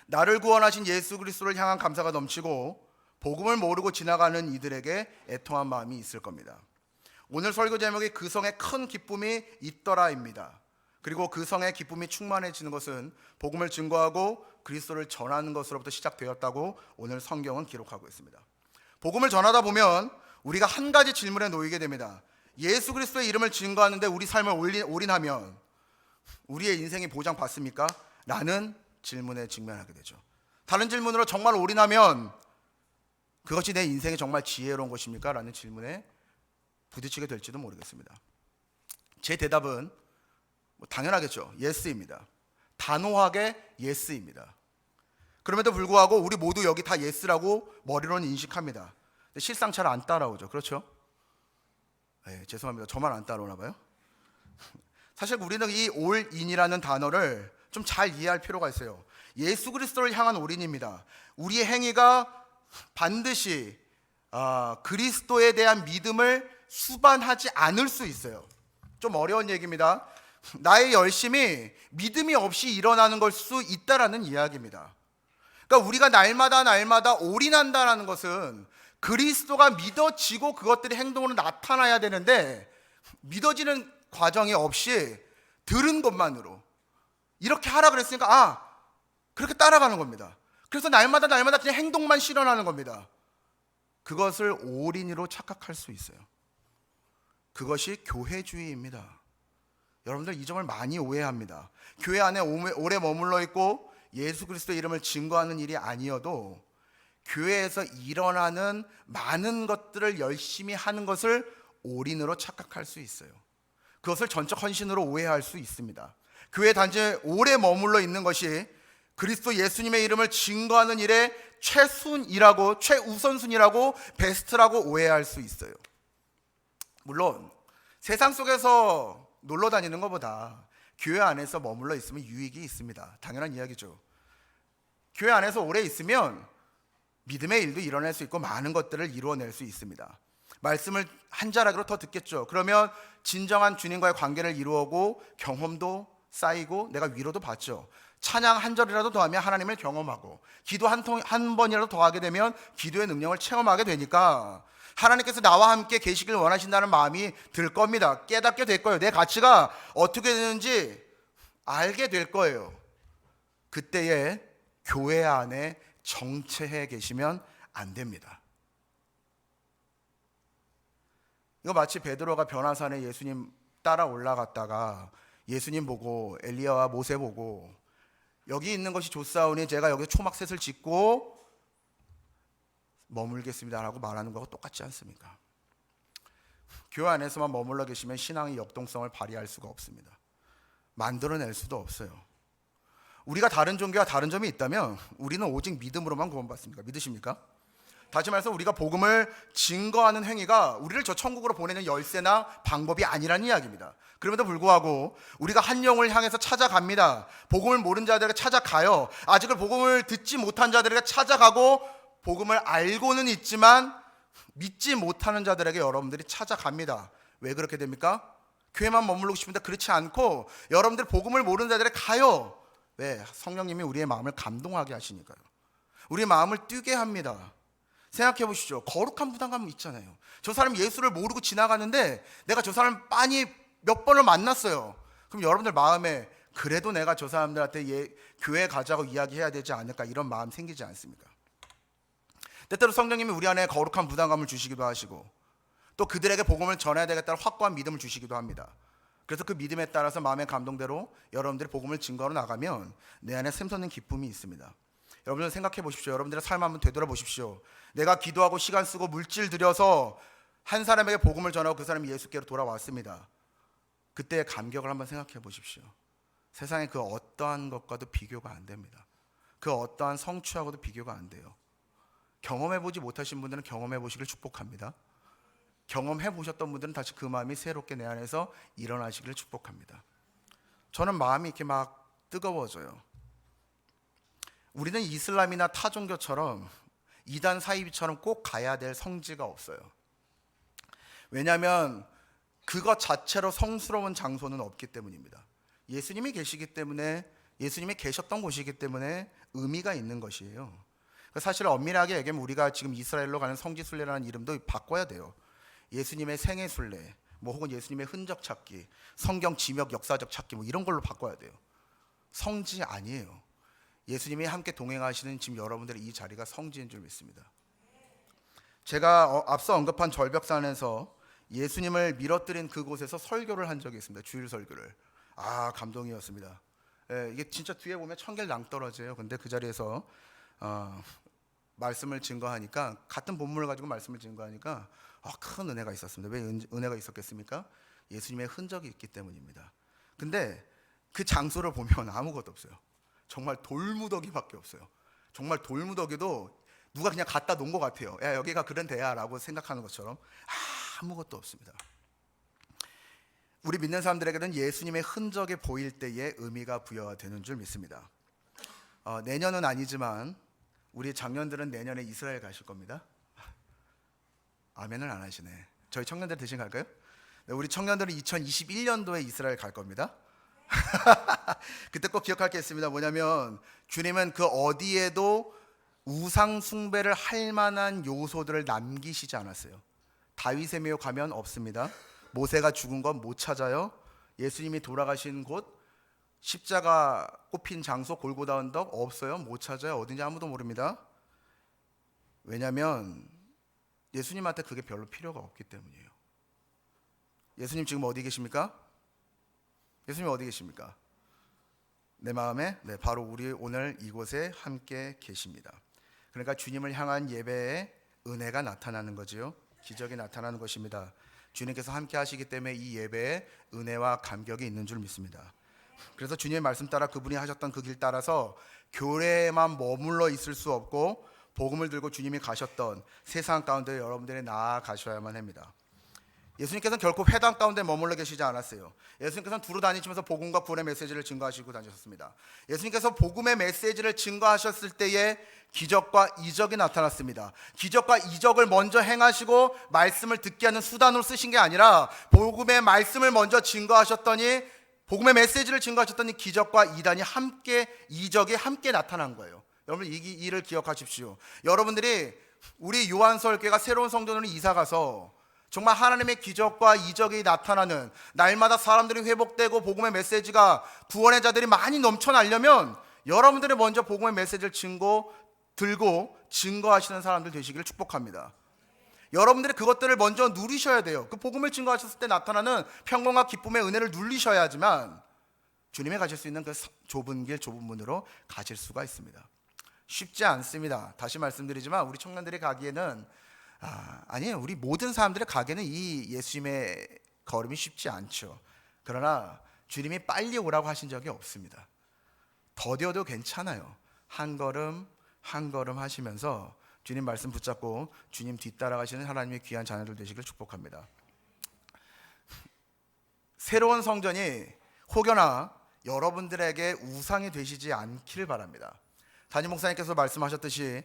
나를 구원하신 예수 그리스도를 향한 감사가 넘치고 복음을 모르고 지나가는 이들에게 애통한 마음이 있을 겁니다. 오늘 설교 제목이 그 성에 큰 기쁨이 있더라입니다. 그리고 그 성의 기쁨이 충만해지는 것은 복음을 증거하고 그리스도를 전하는 것으로부터 시작되었다고 오늘 성경은 기록하고 있습니다. 복음을 전하다 보면 우리가 한 가지 질문에 놓이게 됩니다. 예수 그리스도의 이름을 증거하는데 우리 삶을 올인하면 우리의 인생이 보장받습니까? 라는 질문에 직면하게 되죠. 다른 질문으로 정말 올인하면 그것이 내 인생에 정말 지혜로운 것입니까? 라는 질문에 부딪히게 될지도 모르겠습니다. 제 대답은 당연하겠죠. 예스입니다. 단호하게 예스입니다. 그럼에도 불구하고 우리 모두 여기 다 예스라고 머리로는 인식합니다. 근데 실상 잘 안 따라오죠. 그렇죠? 네, 죄송합니다. 저만 안 따라오나 봐요. 사실 우리는 이 올인이라는 단어를 좀 잘 이해할 필요가 있어요. 예수 그리스도를 향한 올인입니다. 우리의 행위가 반드시 그리스도에 대한 믿음을 수반하지 않을 수 있어요. 좀 어려운 얘기입니다. 나의 열심이 믿음이 없이 일어나는 걸 수 있다라는 이야기입니다. 그러니까 우리가 날마다 올인한다는 것은 그리스도가 믿어지고 그것들이 행동으로 나타나야 되는데 믿어지는 과정이 없이 들은 것만으로 이렇게 하라 그랬으니까 그렇게 따라가는 겁니다. 그래서 날마다 그냥 행동만 실현하는 겁니다. 그것을 올인으로 착각할 수 있어요. 그것이 교회주의입니다. 여러분들 이 점을 많이 오해합니다. 교회 안에 오래 머물러 있고 예수 그리스도의 이름을 증거하는 일이 아니어도 교회에서 일어나는 많은 것들을 열심히 하는 것을 올인으로 착각할 수 있어요. 그것을 전적 헌신으로 오해할 수 있습니다. 교회 단지 오래 머물러 있는 것이 그리스도 예수님의 이름을 증거하는 일에 최우선순위라고 베스트라고 오해할 수 있어요. 물론 세상 속에서 놀러 다니는 것보다 교회 안에서 머물러 있으면 유익이 있습니다. 당연한 이야기죠. 교회 안에서 오래 있으면 믿음의 일도 일어날 수 있고 많은 것들을 이루어낼 수 있습니다. 말씀을 한 자락으로 더 듣겠죠. 그러면 진정한 주님과의 관계를 이루고 경험도 쌓이고 내가 위로도 받죠. 찬양 한 절이라도 더하면 하나님을 경험하고 기도 한 번이라도 더하게 되면 기도의 능력을 체험하게 되니까 하나님께서 나와 함께 계시길 원하신다는 마음이 들 겁니다. 깨닫게 될 거예요. 내 가치가 어떻게 되는지 알게 될 거예요. 그때에 교회 안에 정체해 계시면 안 됩니다. 이거 마치 베드로가 변화산에 예수님 따라 올라갔다가 예수님 보고 엘리야와 모세 보고 여기 있는 것이 좋사오니 제가 여기 초막셋을 짓고 머물겠습니다 라고 말하는 거하고 똑같지 않습니까? 교회 안에서만 머물러 계시면 신앙의 역동성을 발휘할 수가 없습니다. 만들어낼 수도 없어요. 우리가 다른 종교와 다른 점이 있다면 우리는 오직 믿음으로만 구원받습니다. 믿으십니까? 다시 말해서 우리가 복음을 증거하는 행위가 우리를 저 천국으로 보내는 열쇠나 방법이 아니라는 이야기입니다. 그럼에도 불구하고 우리가 한 영을 향해서 찾아갑니다. 복음을 모르는 자들에게 찾아가요. 아직은 복음을 듣지 못한 자들에게 찾아가고 복음을 알고는 있지만 믿지 못하는 자들에게 여러분들이 찾아갑니다. 왜 그렇게 됩니까? 교회만 머물고 싶은데 그렇지 않고 여러분들 복음을 모르는 자들에게 가요. 왜? 성령님이 우리의 마음을 감동하게 하시니까요. 우리 마음을 뛰게 합니다. 생각해 보시죠. 거룩한 부담감은 있잖아요. 저 사람 예수를 모르고 지나가는데 내가 저 사람 빤히 몇 번을 만났어요. 그럼 여러분들 마음에 그래도 내가 저 사람들한테 교회 가자고 이야기해야 되지 않을까, 이런 마음 생기지 않습니까? 때때로 성령님이 우리 안에 거룩한 부담감을 주시기도 하시고, 또 그들에게 복음을 전해야 되겠다는 확고한 믿음을 주시기도 합니다. 그래서 그 믿음에 따라서 마음의 감동대로 여러분들이 복음을 증거로 나가면 내 안에 샘솟는 기쁨이 있습니다. 여러분들 생각해 보십시오. 여러분들의 삶 한번 되돌아보십시오. 내가 기도하고 시간 쓰고 물질 들여서 한 사람에게 복음을 전하고 그 사람이 예수께로 돌아왔습니다. 그때의 감격을 한번 생각해 보십시오. 세상의 그 어떠한 것과도 비교가 안 됩니다. 그 어떠한 성취하고도 비교가 안 돼요. 경험해 보지 못하신 분들은 경험해 보시길 축복합니다. 경험해 보셨던 분들은 다시 그 마음이 새롭게 내 안에서 일어나시기를 축복합니다. 저는 마음이 이렇게 막 뜨거워져요. 우리는 이슬람이나 타 종교처럼 이단 사이비처럼 꼭 가야 될 성지가 없어요. 왜냐하면 그것 자체로 성스러운 장소는 없기 때문입니다. 예수님이 계시기 때문에, 예수님이 계셨던 곳이기 때문에 의미가 있는 것이에요. 사실 엄밀하게 얘기하면 우리가 지금 이스라엘로 가는 성지순례라는 이름도 바꿔야 돼요. 예수님의 생애순례, 혹은 예수님의 흔적 찾기, 성경 지역 역사적 찾기, 이런 걸로 바꿔야 돼요. 성지 아니에요. 예수님이 함께 동행하시는 지금 여러분들의 이 자리가 성지인 줄 믿습니다. 제가 앞서 언급한 절벽산에서 예수님을 밀어뜨린 그곳에서 설교를 한 적이 있습니다. 주일 설교를. 감동이었습니다. 이게 진짜 뒤에 보면 천길 낭떠러지예요. 근데 그 자리에서 말씀을 증거하니까, 같은 본문을 가지고 말씀을 증거하니까 큰 은혜가 있었습니다. 왜 은혜가 있었겠습니까? 예수님의 흔적이 있기 때문입니다. 근데 그 장소를 보면 아무것도 없어요. 정말 돌무더기밖에 없어요. 정말 돌무더기도 누가 그냥 갖다 놓은 것 같아요. 야, 여기가 그런 데야 라고 생각하는 것처럼 아무것도 없습니다. 우리 믿는 사람들에게는 예수님의 흔적이 보일 때에 의미가 부여되는 줄 믿습니다. 내년은 아니지만 우리 장년들은 내년에 이스라엘 가실 겁니다. 아멘을 안 하시네. 저희 청년들 대신 갈까요? 네, 우리 청년들은 2021년도에 이스라엘 갈 겁니다. 그때 꼭 기억할 게 있습니다. 뭐냐면 주님은 그 어디에도 우상 숭배를 할 만한 요소들을 남기시지 않았어요. 다윗의 묘 가면 없습니다. 모세가 죽은 건 못 찾아요. 예수님이 돌아가신 곳, 십자가 꼽힌 장소, 골고다 언덕 없어요. 못 찾아요. 어딘지 아무도 모릅니다. 왜냐하면 예수님한테 그게 별로 필요가 없기 때문이에요. 예수님 지금 어디 계십니까? 예수님 어디 계십니까? 내 마음에, 네, 바로 우리 오늘 이곳에 함께 계십니다. 그러니까 주님을 향한 예배에 은혜가 나타나는 거지요. 기적이 나타나는 것입니다. 주님께서 함께 하시기 때문에 이 예배에 은혜와 감격이 있는 줄 믿습니다. 그래서 주님의 말씀 따라 그분이 하셨던 그 길 따라서 교회에만 머물러 있을 수 없고 복음을 들고 주님이 가셨던 세상 가운데 여러분들이 나아가셔야만 합니다. 예수님께서는 결코 회당 가운데 머물러 계시지 않았어요. 예수님께서는 두루 다니시면서 복음과 구원의 메시지를 증거하시고 다니셨습니다. 예수님께서 복음의 메시지를 증거하셨을 때에 기적과 이적이 나타났습니다. 기적과 이적을 먼저 행하시고 말씀을 듣게 하는 수단으로 쓰신 게 아니라 복음의 말씀을 먼저 증거하셨더니, 복음의 메시지를 증거하셨더니 기적과 이적이 함께 나타난 거예요. 여러분 이 일을 기억하십시오. 여러분들이 우리 요한서울교회가 새로운 성전으로 이사가서 정말 하나님의 기적과 이적이 나타나는, 날마다 사람들이 회복되고 복음의 메시지가, 구원의 자들이 많이 넘쳐나려면 여러분들이 먼저 복음의 메시지를 들고 증거하시는 사람들 되시기를 축복합니다. 여러분들이 그것들을 먼저 누리셔야 돼요. 그 복음을 증거하셨을 때 나타나는 평강과 기쁨의 은혜를 누리셔야지만 주님이 가실 수 있는 그 좁은 길, 좁은 문으로 가실 수가 있습니다. 쉽지 않습니다. 다시 말씀드리지만 우리 청년들이 가기에는 아니에요. 우리 모든 사람들이 가기에는 이 예수님의 걸음이 쉽지 않죠. 그러나 주님이 빨리 오라고 하신 적이 없습니다. 더뎌도 괜찮아요. 한 걸음 한 걸음 하시면서 주님 말씀 붙잡고 주님 뒤따라가시는 하나님의 귀한 자녀들 되시길 축복합니다. 새로운 성전이 혹여나 여러분들에게 우상이 되시지 않기를 바랍니다. 담임 목사님께서 말씀하셨듯이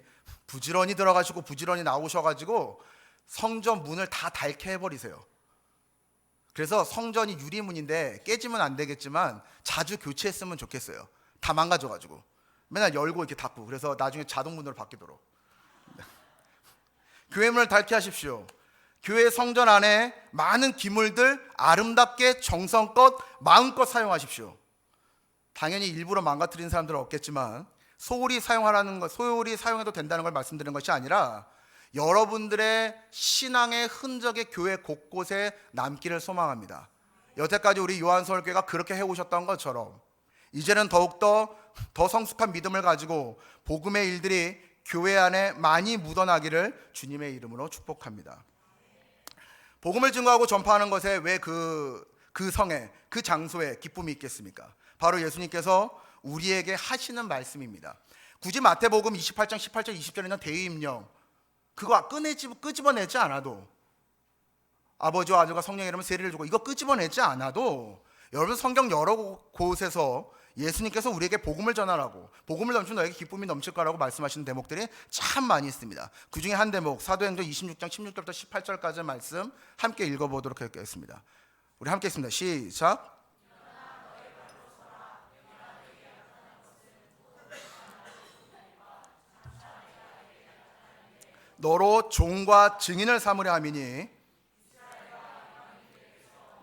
부지런히 들어가시고 부지런히 나오셔가지고 성전 문을 다 닳게 해버리세요. 그래서 성전이 유리문인데 깨지면 안 되겠지만 자주 교체했으면 좋겠어요. 다 망가져가지고. 맨날 열고 이렇게 닫고, 그래서 나중에 자동문으로 바뀌도록. 교회 문을 닫게 하십시오. 교회 성전 안에 많은 기물들 아름답게 정성껏 마음껏 사용하십시오. 당연히 일부러 망가뜨리는 사람들은 없겠지만 소홀히 사용하라는 것, 소홀히 사용해도 된다는 걸 말씀드리는 것이 아니라 여러분들의 신앙의 흔적이 교회 곳곳에 남기를 소망합니다. 여태까지 우리 요한서울교회가 그렇게 해오셨던 것처럼 이제는 더욱더 더 성숙한 믿음을 가지고 복음의 일들이 교회 안에 많이 묻어나기를 주님의 이름으로 축복합니다. 복음을 증거하고 전파하는 것에 왜 그 성에, 그 장소에 기쁨이 있겠습니까? 바로 예수님께서 우리에게 하시는 말씀입니다. 굳이 마태복음 28장 18절 20절에 있는 대의임령 그거 끄집어내지 않아도, 아버지와 아들과 성령의 이름을 세례를 주고 이거 끄집어내지 않아도 여러분 성경 여러 곳에서 예수님께서 우리에게 복음을 전하라고, 복음을 넘치면 너에게 기쁨이 넘칠 거라고 말씀하시는 대목들이 참 많이 있습니다. 그 중에 한 대목, 사도행전 26장 16절부터 18절까지 말씀 함께 읽어보도록 하겠습니다. 우리 함께 읽습니다. 시작. 너로 종과 증인을 삼으려 함이니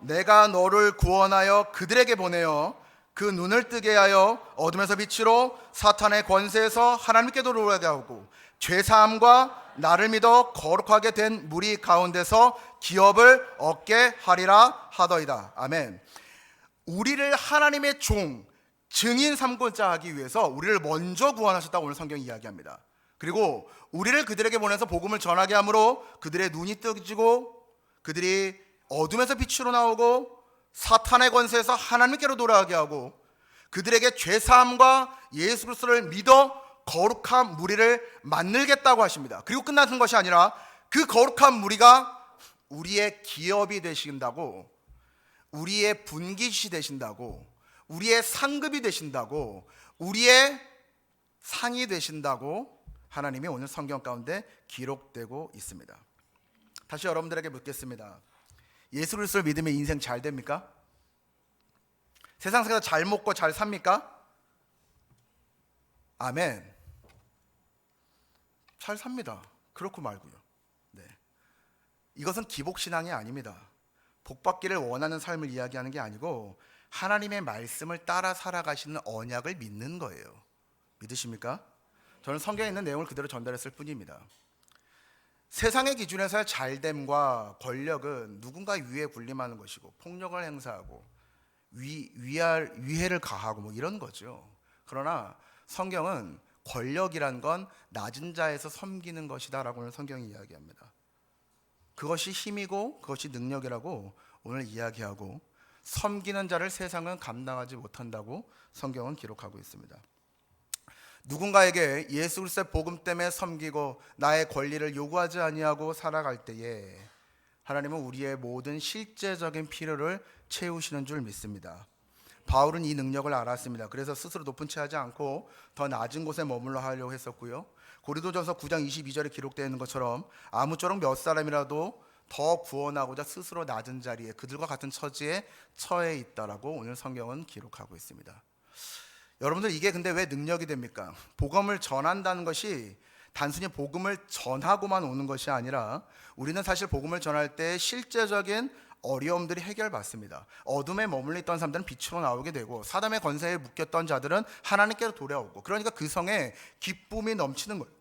내가 너를 구원하여 그들에게 보내어 그 눈을 뜨게 하여 어둠에서 빛으로 사탄의 권세에서 하나님께 돌아오게 하고 죄사함과 나를 믿어 거룩하게 된 무리 가운데서 기업을 얻게 하리라 하더이다. 아멘. 우리를 하나님의 종, 증인 삼고자 하기 위해서 우리를 먼저 구원하셨다고 오늘 성경이 이야기합니다. 그리고 우리를 그들에게 보내서 복음을 전하게 함으로 그들의 눈이 뜨지고 그들이 어둠에서 빛으로 나오고 사탄의 권세에서 하나님께로 돌아가게 하고 그들에게 죄사함과 예수 그리스도를 믿어 거룩한 무리를 만들겠다고 하십니다. 그리고 끝나는 것이 아니라 그 거룩한 무리가 우리의 기업이 되신다고, 우리의 분깃이 되신다고, 우리의 상급이 되신다고, 우리의 상이 되신다고 하나님이 오늘 성경 가운데 기록되고 있습니다. 다시 여러분들에게 묻겠습니다. 예수 그리스도를 믿으면 인생 잘 됩니까? 세상 살아서 잘 먹고 잘 삽니까? 아멘. 잘 삽니다. 그렇고 말고요. 네. 이것은 기복신앙이 아닙니다. 복받기를 원하는 삶을 이야기하는 게 아니고 하나님의 말씀을 따라 살아가시는 언약을 믿는 거예요. 믿으십니까? 저는 성경에 있는 내용을 그대로 전달했을 뿐입니다. 세상의 기준에서의 잘됨과 권력은 누군가 위에 군림하는 것이고 폭력을 행사하고 위해를 가하고 뭐 이런 거죠. 그러나 성경은 권력이란 건 낮은 자에서 섬기는 것이다 라고 오늘 성경이 이야기합니다. 그것이 힘이고 그것이 능력이라고 오늘 이야기하고 섬기는 자를 세상은 감당하지 못한다고 성경은 기록하고 있습니다. 누군가에게 예수 그리스도의 복음 때문에 섬기고 나의 권리를 요구하지 아니하고 살아갈 때에 하나님은 우리의 모든 실제적인 필요를 채우시는 줄 믿습니다. 바울은 이 능력을 알았습니다. 그래서 스스로 높은 채 하지 않고 더 낮은 곳에 머물러 하려고 했었고요. 고린도전서 9장 22절에 기록되어 있는 것처럼 아무쪼록 몇 사람이라도 더 구원하고자 스스로 낮은 자리에 그들과 같은 처지에 처해 있다라고 오늘 성경은 기록하고 있습니다. 여러분들 이게 근데 왜 능력이 됩니까? 복음을 전한다는 것이 단순히 복음을 전하고만 오는 것이 아니라 우리는 사실 복음을 전할 때 실제적인 어려움들이 해결받습니다. 어둠에 머물러 있던 사람들은 빛으로 나오게 되고 사단의 권세에 묶였던 자들은 하나님께로 돌아오고, 그러니까 그 성에 기쁨이 넘치는 거예요.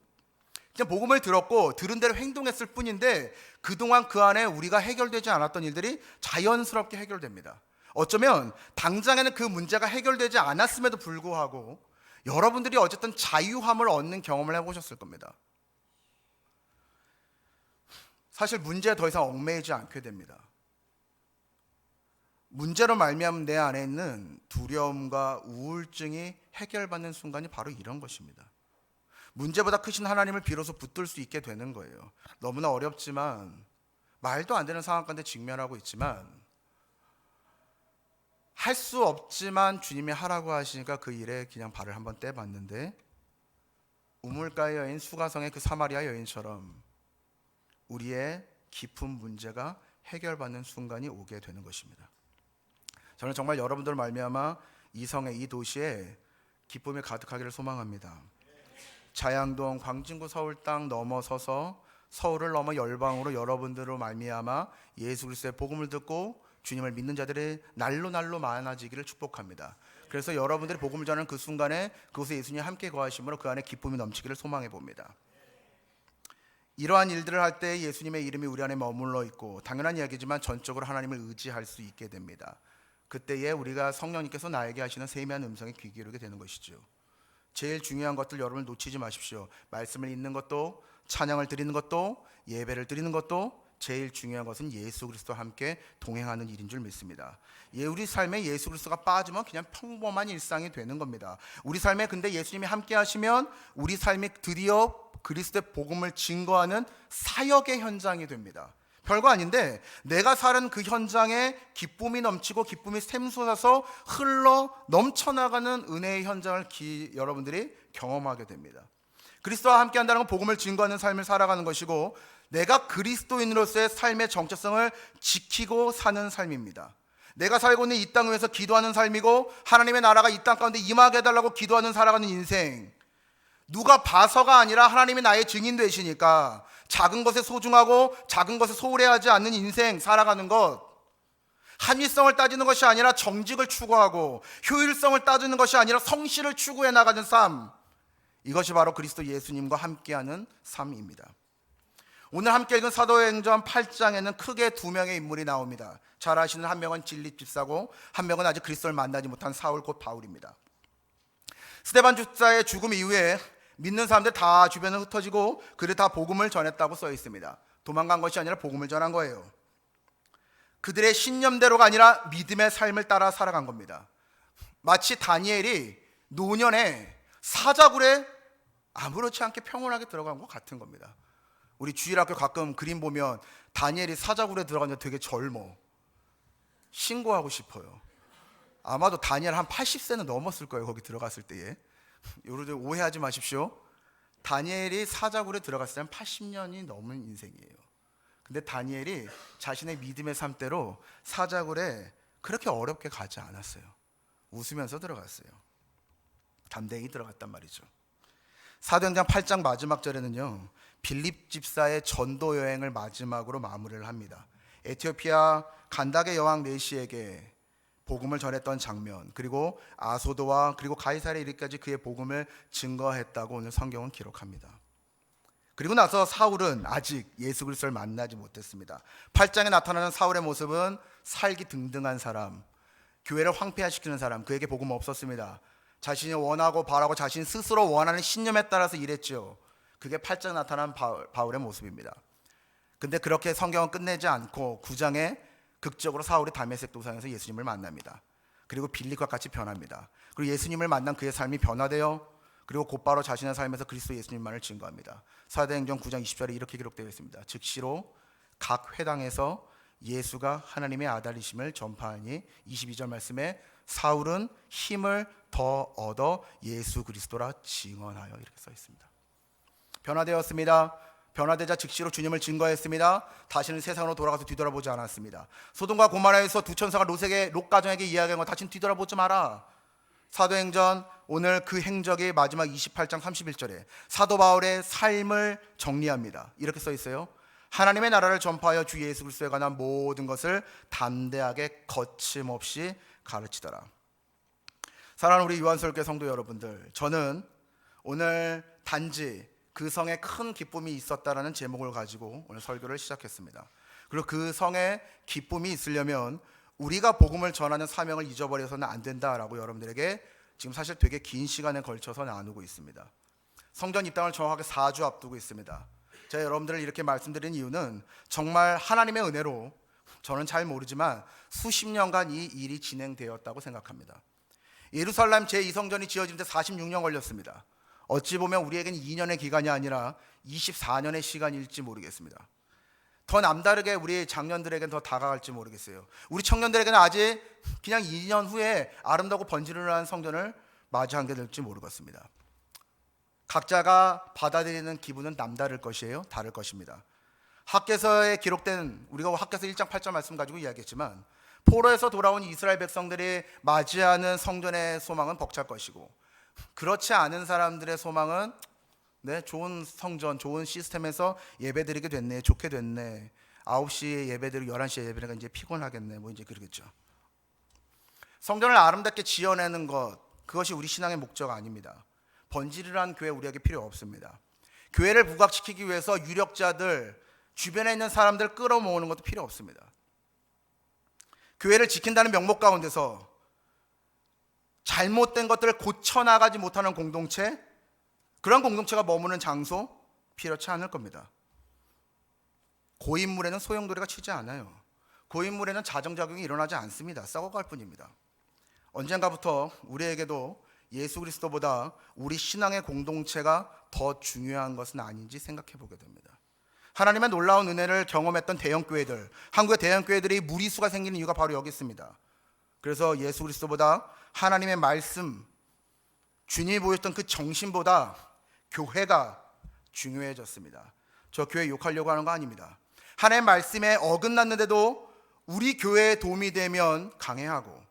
그냥 복음을 들었고 들은 대로 행동했을 뿐인데 그동안 그 안에 우리가 해결되지 않았던 일들이 자연스럽게 해결됩니다. 어쩌면 당장에는 그 문제가 해결되지 않았음에도 불구하고 여러분들이 어쨌든 자유함을 얻는 경험을 해보셨을 겁니다. 사실 문제에 더 이상 얽매이지 않게 됩니다. 문제로 말미암은 내 안에 있는 두려움과 우울증이 해결받는 순간이 바로 이런 것입니다. 문제보다 크신 하나님을 비로소 붙들 수 있게 되는 거예요. 너무나 어렵지만 말도 안 되는 상황 가운데 직면하고 있지만 할 수 없지만 주님이 하라고 하시니까 그 일에 그냥 발을 한번 떼봤는데 우물가의 여인 수가성의 그 사마리아 여인처럼 우리의 깊은 문제가 해결받는 순간이 오게 되는 것입니다. 저는 정말 여러분들 말미암아 이 성에, 이 도시에 기쁨이 가득하기를 소망합니다. 자양동 광진구 서울 땅 넘어서서 서울을 넘어 열방으로 여러분들로 말미암아 예수 그리스도의 복음을 듣고 주님을 믿는 자들이 날로 많아지기를 축복합니다. 그래서 여러분들이 복음을 전하는 그 순간에 그곳에 예수님이 함께 거하심으로 그 안에 기쁨이 넘치기를 소망해 봅니다. 이러한 일들을 할 때 예수님의 이름이 우리 안에 머물러 있고 당연한 이야기지만 전적으로 하나님을 의지할 수 있게 됩니다. 그때에 우리가 성령님께서 나에게 하시는 세미한 음성에 귀 기울이게 되는 것이죠. 제일 중요한 것들 여러분 놓치지 마십시오. 말씀을 읽는 것도, 찬양을 드리는 것도, 예배를 드리는 것도, 제일 중요한 것은 예수 그리스도와 함께 동행하는 일인 줄 믿습니다. 우리 삶에 예수 그리스도가 빠지면 그냥 평범한 일상이 되는 겁니다. 우리 삶에 근데 예수님이 함께 하시면 우리 삶이 드디어 그리스도의 복음을 증거하는 사역의 현장이 됩니다. 별거 아닌데 내가 사는 그 현장에 기쁨이 넘치고 기쁨이 샘솟아서 흘러 넘쳐나가는 은혜의 현장을 여러분들이 경험하게 됩니다. 그리스도와 함께 한다는 건 복음을 증거하는 삶을 살아가는 것이고 내가 그리스도인으로서의 삶의 정체성을 지키고 사는 삶입니다. 내가 살고 있는 이 땅을 위해서 기도하는 삶이고 하나님의 나라가 이 땅 가운데 임하게 해달라고 기도하는 살아가는 인생. 누가 봐서가 아니라 하나님이 나의 증인 되시니까 작은 것에 소중하고 작은 것에 소홀해하지 않는 인생 살아가는 것, 합리성을 따지는 것이 아니라 정직을 추구하고 효율성을 따지는 것이 아니라 성실을 추구해 나가는 삶, 이것이 바로 그리스도 예수님과 함께하는 삶입니다. 오늘 함께 읽은 사도행전 8장에는 크게 두 명의 인물이 나옵니다. 잘 아시는 한 명은 진립집사고 한 명은 아직 그리스도를 만나지 못한 사울 곧 바울입니다. 스데반 집사의 죽음 이후에 믿는 사람들 다 주변에 흩어지고 그들 다 복음을 전했다고 써 있습니다. 도망간 것이 아니라 복음을 전한 거예요. 그들의 신념대로가 아니라 믿음의 삶을 따라 살아간 겁니다. 마치 다니엘이 노년에 사자굴에 아무렇지 않게 평온하게 들어간 것 같은 겁니다. 우리 주일학교 가끔 그림 보면 다니엘이 사자굴에 들어가면 되게 젊어. 신고하고 싶어요. 아마도 다니엘 한 80세는 넘었을 거예요. 거기 들어갔을 때에. 여러분들 오해하지 마십시오. 다니엘이 사자굴에 들어갔을 때는 80년이 넘은 인생이에요. 근데 다니엘이 자신의 믿음의 삶대로 사자굴에 그렇게 어렵게 가지 않았어요. 웃으면서 들어갔어요. 담대히 들어갔단 말이죠. 사도행전 8장 마지막 절에는요, 빌립 집사의 전도 여행을 마지막으로 마무리를 합니다. 에티오피아 간닥의 여왕 네시에게 복음을 전했던 장면, 그리고 아소도와 그리고 가이사랴에 이르기까지 그의 복음을 증거했다고 오늘 성경은 기록합니다. 그리고 나서 사울은 아직 예수 그리스도를 만나지 못했습니다. 8장에 나타나는 사울의 모습은 살기 등등한 사람, 교회를 황폐화시키는 사람, 그에게 복음 없었습니다. 자신이 원하고 바라고 자신 스스로 원하는 신념에 따라서 일했죠. 그게 8장에 나타난 바울의 모습입니다. 근데 그렇게 성경은 끝내지 않고 9장에 극적으로 사울이 다메섹 도상에서 예수님을 만납니다. 그리고 빌립과 같이 변합니다. 그리고 예수님을 만난 그의 삶이 변화되어 그리고 곧바로 자신의 삶에서 그리스도 예수님만을 증거합니다. 사도행전 9장 20절에 이렇게 기록되어 있습니다. 즉시로 각 회당에서 예수가 하나님의 아들이심을 전파하니, 22절 말씀에 사울은 힘을 더 얻어 예수 그리스도라 증언하여, 이렇게 써 있습니다. 변화되었습니다. 변화되자 즉시로 주님을 증거했습니다. 다시는 세상으로 돌아가서 뒤돌아보지 않았습니다. 소돔과 고모라에서 두 천사가 롯 가정에게 이야기한 거 다시는 뒤돌아보지 마라. 사도행전 오늘 그 행적의 마지막 28장 31절에 사도 바울의 삶을 정리합니다. 이렇게 써 있어요. 하나님의 나라를 전파하여 주 예수 그리스도에 관한 모든 것을 담대하게 거침없이 가르치더라. 사랑하는 우리 유한설교 성도 여러분들, 저는 오늘 단지 그 성에 큰 기쁨이 있었다라는 제목을 가지고 오늘 설교를 시작했습니다. 그리고 그 성에 기쁨이 있으려면 우리가 복음을 전하는 사명을 잊어버려서는 안 된다라고 여러분들에게 지금 사실 되게 긴 시간에 걸쳐서 나누고 있습니다. 성전 입당을 정확하게 4주 앞두고 있습니다. 제가 여러분들을 이렇게 말씀드린 이유는 정말 하나님의 은혜로 저는 잘 모르지만 수십 년간 이 일이 진행되었다고 생각합니다. 예루살렘 제2성전이 지어진 데 46년 걸렸습니다. 어찌 보면 우리에게는 2년의 기간이 아니라 24년의 시간일지 모르겠습니다. 더 남다르게 우리 장년들에게는 더 다가갈지 모르겠어요. 우리 청년들에게는 아직 그냥 2년 후에 아름답고 번지르르한 성전을 맞이하게 될지 모르겠습니다. 각자가 받아들이는 기분은 남다를 것이에요. 다를 것입니다. 학개서에 기록된, 우리가 학개서 1장 8절 말씀 가지고 이야기했지만 포로에서 돌아온 이스라엘 백성들이 맞이하는 성전의 소망은 벅찰 것이고 그렇지 않은 사람들의 소망은 좋은 성전, 좋은 시스템에서 예배드리게 됐네, 좋게 됐네. 9시에 예배드리고 11시에 예배드리니까 이제 피곤하겠네, 뭐 이제 그러겠죠. 성전을 아름답게 지어내는 것, 그것이 우리 신앙의 목적 아닙니다. 번지르르한 교회 우리에게 필요 없습니다. 교회를 부각시키기 위해서 유력자들, 주변에 있는 사람들 끌어모으는 것도 필요 없습니다. 교회를 지킨다는 명목 가운데서 잘못된 것들을 고쳐나가지 못하는 공동체, 그런 공동체가 머무는 장소 필요치 않을 겁니다. 고인물에는 소용돌이가 치지 않아요. 고인물에는 자정작용이 일어나지 않습니다. 썩어갈 뿐입니다. 언젠가부터 우리에게도 예수 그리스도보다 우리 신앙의 공동체가 더 중요한 것은 아닌지 생각해 보게 됩니다. 하나님의 놀라운 은혜를 경험했던 대형교회들, 한국의 대형교회들이 무리수가 생기는 이유가 바로 여기 있습니다. 그래서 예수 그리스도보다 하나님의 말씀, 주님이 보였던 그 정신보다 교회가 중요해졌습니다. 저 교회 욕하려고 하는 거 아닙니다. 하나님의 말씀에 어긋났는데도 우리 교회에 도움이 되면 강해하고,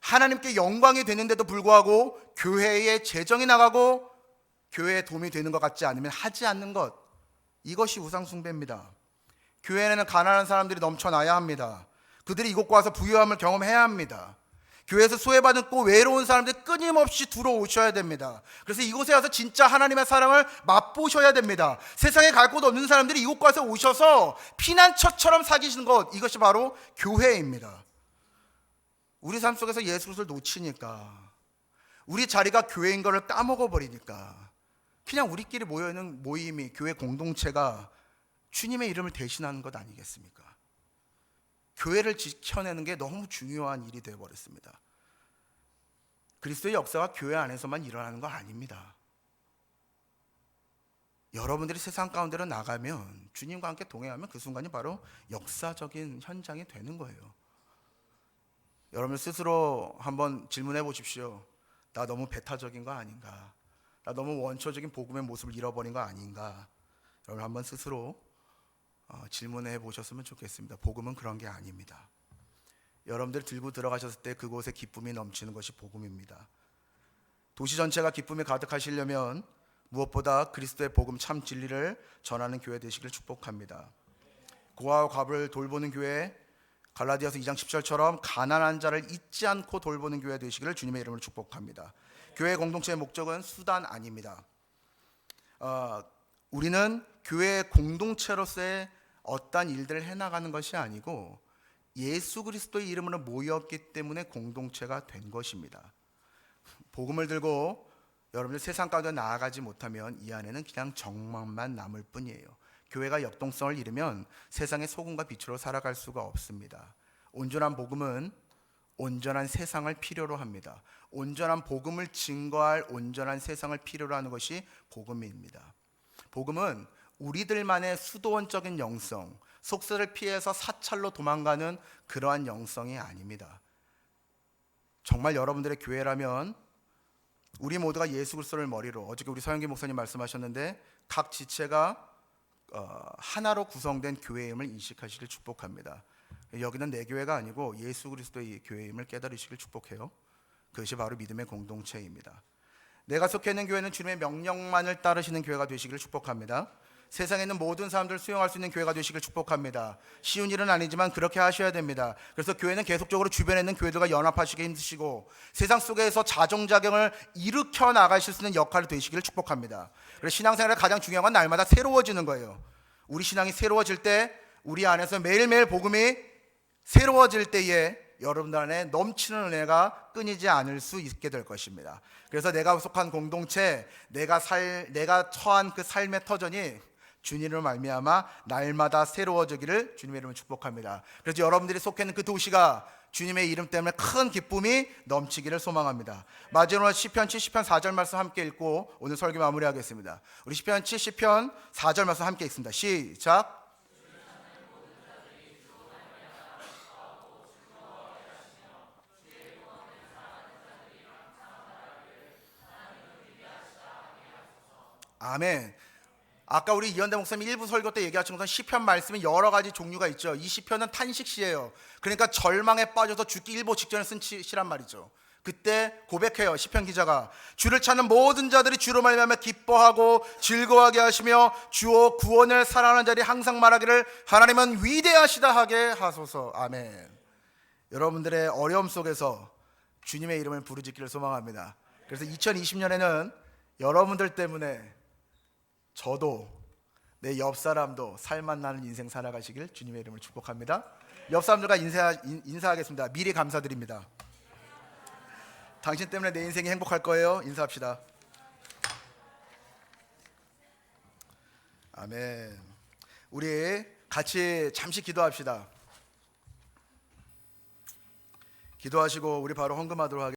하나님께 영광이 되는데도 불구하고 교회에 재정이 나가고 교회에 도움이 되는 것 같지 않으면 하지 않는 것, 이것이 우상숭배입니다. 교회에는 가난한 사람들이 넘쳐나야 합니다. 그들이 이곳과 와서 부유함을 경험해야 합니다. 교회에서 소외받고 외로운 사람들이 끊임없이 들어오셔야 됩니다. 그래서 이곳에 와서 진짜 하나님의 사랑을 맛보셔야 됩니다. 세상에 갈 곳 없는 사람들이 이곳과 와서 오셔서 피난처처럼 사귀시는 것, 이것이 바로 교회입니다. 우리 삶 속에서 예수 그리스도를 놓치니까, 우리 자리가 교회인 것을 까먹어버리니까 그냥 우리끼리 모여있는 모임이, 교회 공동체가 주님의 이름을 대신하는 것 아니겠습니까? 교회를 지켜내는 게 너무 중요한 일이 되어버렸습니다. 그리스도의 역사가 교회 안에서만 일어나는 거 아닙니다. 여러분들이 세상 가운데로 나가면, 주님과 함께 동행하면 그 순간이 바로 역사적인 현장이 되는 거예요. 여러분 스스로 한번 질문해 보십시오. 나 너무 배타적인 거 아닌가? 나 너무 원초적인 복음의 모습을 잃어버린 거 아닌가? 여러분 한번 스스로 질문해 보셨으면 좋겠습니다. 복음은 그런 게 아닙니다. 여러분들 들고 들어가셨을 때 그곳에 기쁨이 넘치는 것이 복음입니다. 도시 전체가 기쁨이 가득하시려면 무엇보다 그리스도의 복음 참 진리를 전하는 교회 되시길 축복합니다. 고아와 과부를 돌보는 교회, 갈라디아서 2장 10절처럼 가난한 자를 잊지 않고 돌보는 교회 되시기를 주님의 이름으로 축복합니다. 교회 공동체의 목적은 수단 아닙니다. 우리는 교회 공동체로서의 어떠한 일들을 해나가는 것이 아니고 예수 그리스도의 이름으로 모였기 때문에 공동체가 된 것입니다. 복음을 들고 여러분들 세상 가운데 나아가지 못하면 이 안에는 그냥 정막만 남을 뿐이에요. 교회가 역동성을 잃으면 세상의 소금과 빛으로 살아갈 수가 없습니다. 온전한 복음은 온전한 세상을 필요로 합니다. 온전한 복음을 증거할 온전한 세상을 필요로 하는 것이 복음입니다. 복음은 우리들만의 수도원적인 영성, 속세를 피해서 사찰로 도망가는 그러한 영성이 아닙니다. 정말 여러분들의 교회라면 우리 모두가 예수 그리스도를 머리로, 어저께 우리 서영기 목사님 말씀하셨는데 각 지체가 하나로 구성된 교회임을 인식하시길 축복합니다. 여기는 내 교회가 아니고 예수 그리스도의 교회임을 깨달으시길 축복해요. 그것이 바로 믿음의 공동체입니다. 내가 속해 있는 교회는 주님의 명령만을 따르시는 교회가 되시기를 축복합니다. 세상에 있는 모든 사람들을 수용할 수 있는 교회가 되시길 축복합니다. 쉬운 일은 아니지만 그렇게 하셔야 됩니다. 그래서 교회는 계속적으로 주변에 있는 교회들과 연합하시기 힘드시고 세상 속에서 자정작용을 일으켜 나가실 수 있는 역할이 되시기를 축복합니다. 그래서 신앙생활의 가장 중요한 건 날마다 새로워지는 거예요. 우리 신앙이 새로워질 때, 우리 안에서 매일매일 복음이 새로워질 때에 여러분들 안에 넘치는 은혜가 끊이지 않을 수 있게 될 것입니다. 그래서 내가 속한 공동체, 내가 처한 그 삶의 터전이 주님으로 말미암아 날마다 새로워지기를 주님의 이름으로 축복합니다. 그래서 여러분들이 속해 있는 그 도시가 주님의 이름 때문에 큰 기쁨이 넘치기를 소망합니다. 마지막으로 시편 70편 4절 말씀 함께 읽고 오늘 설교 마무리하겠습니다. 우리 시편 70편 4절 말씀 함께 읽습니다. 시작. 아멘. 아까 우리 이현대 목사님 일부 설교 때 얘기하신 것처럼 시편 말씀이 여러 가지 종류가 있죠. 이 시편은 탄식시예요. 그러니까 절망에 빠져서 죽기 일보 직전에 쓴 시란 말이죠. 그때 고백해요. 시편 기자가 주를 찾는 모든 자들이 주로 말미암아 기뻐하고 즐거워하게 하시며 주의 구원을 사랑하는 자들이 항상 말하기를 하나님은 위대하시다 하게 하소서. 아멘. 여러분들의 어려움 속에서 주님의 이름을 부르짖기를 소망합니다. 그래서 2020년에는 여러분들 때문에 저도 내 옆 사람도 살맛 나는 인생 살아가시길 주님의 이름을 축복합니다. 옆 사람들과 인사하겠습니다. 미리 감사드립니다. 당신 때문에 내 인생이 행복할 거예요. 인사합시다. 아멘. 우리 같이 잠시 기도합시다. 기도하시고 우리 바로 헌금하도록 하겠습니다.